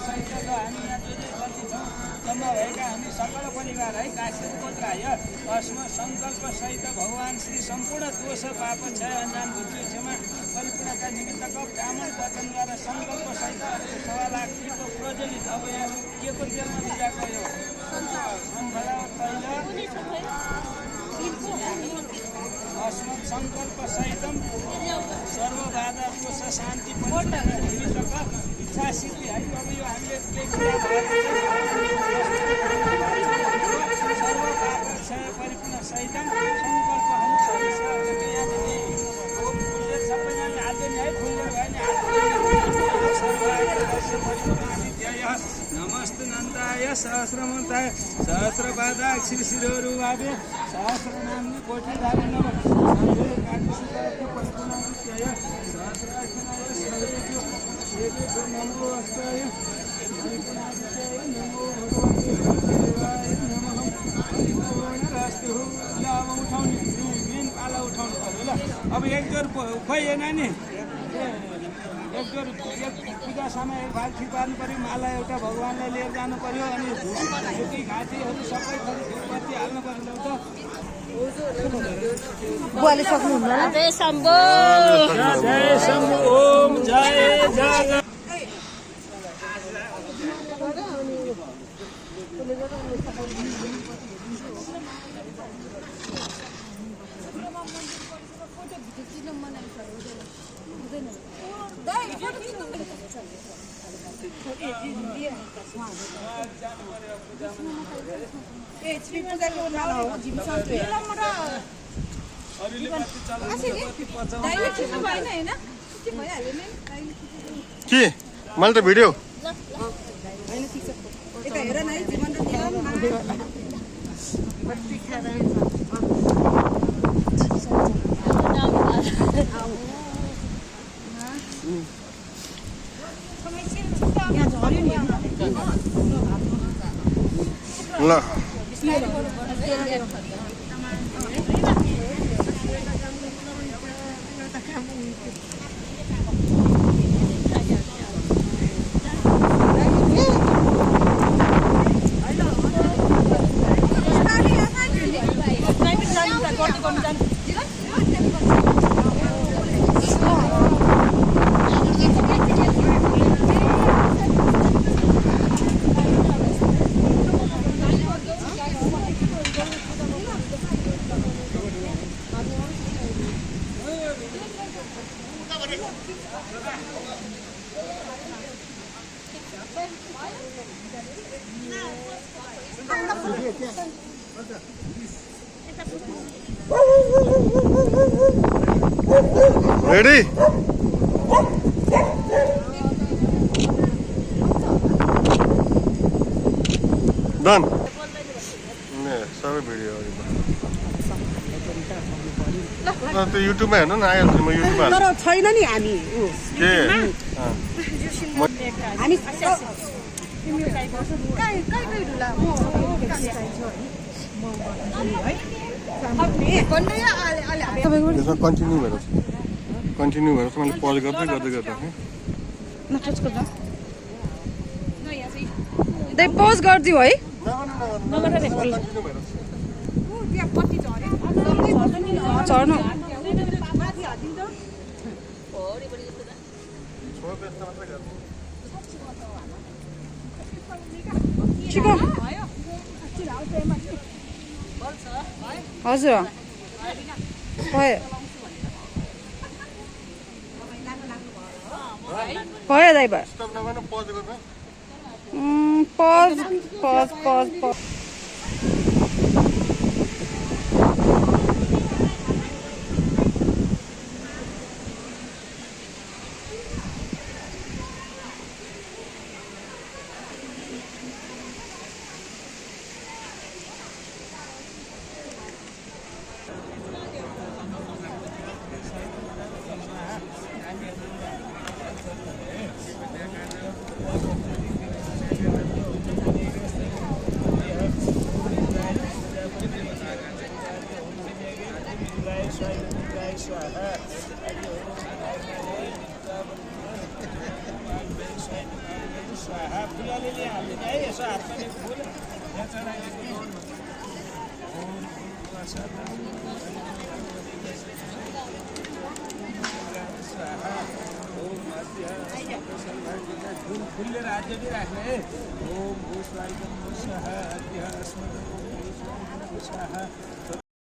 सहित हामी यहाँ जो जति छौँ जम्मा भएका हामी सकल परिवार है काशीको गोत्राय अस्म सङ्कल्प सहित भगवान श्री सम्पूर्ण दोष पाप क्षय अन्जान बुद्धि क्षमा परिपूर्णता निमित्तको ब्राह्मण वचनद्वारा सङ्कल्प सहित 1.5 लाख को प्रज्वलित अब यहाँ के को तेलमा भिजाएको यो अस्मत् सङ्कल्प सहितम सर्वबाधा दोष शान्ति परिपूर्णता निमित्तको इच्छा सिद्धि है अब यो हामीले सर्वबाधा क्षय परिपूर्ण सहितम सङ्कल्प हम सबैजनाले हाल्यो नि है फुलेर भयो नि नमस्ते नन्दाय सहस्रमन्ताय सहस्रबाधा श्री शिरोरुवादे सहस्रनाम्नि कोटिधारी नमः काटिसुताय परिपूर्णादित्याय सहस्राक्षनाय सर्वेभ्यो देवेभ्यो नमो अस्ताय परिपूर्णादित्याय नमो भगवते वासुदेवाय नमः परिपूर्णरास्तु लाभ उठाउने मेन पाला उठाउनु पर्यो ल अब एक जोर खोइ नानी एक जोर एक पूजा समय एक भाग ठिक पार्नु पर्यो माला एउटा भगवानलाई लिएर जानु पर्यो अनि झुकी घाँटीहरू सबै थरी धुपबत्ती हाल्नु पर्यो त बुवाले सक्नुहुन्न जय शम्भो ओम जय जय के मैले त भिडियो ल Ready? Done. सबै भिडियो त्यो युट्युबमा हेर्नु न आइहाल्छ म युट्युबमा तर छैन नि हामी के हामी त्यसमा कन्टिन्यू भएर मैले पज गर्दै गर्दा पोज गरिदियो है चढ्नु चिकन हजुर भयो ड्राइभर पज स्वाहा फुलले हालिदिने है यसो हातमा फुल यहाँ चढाइदिनु ओम स्वाहा ओम फुलले राज्य पनि राख्ने है ओम भूस्वाहा स्वाहा स्वाहा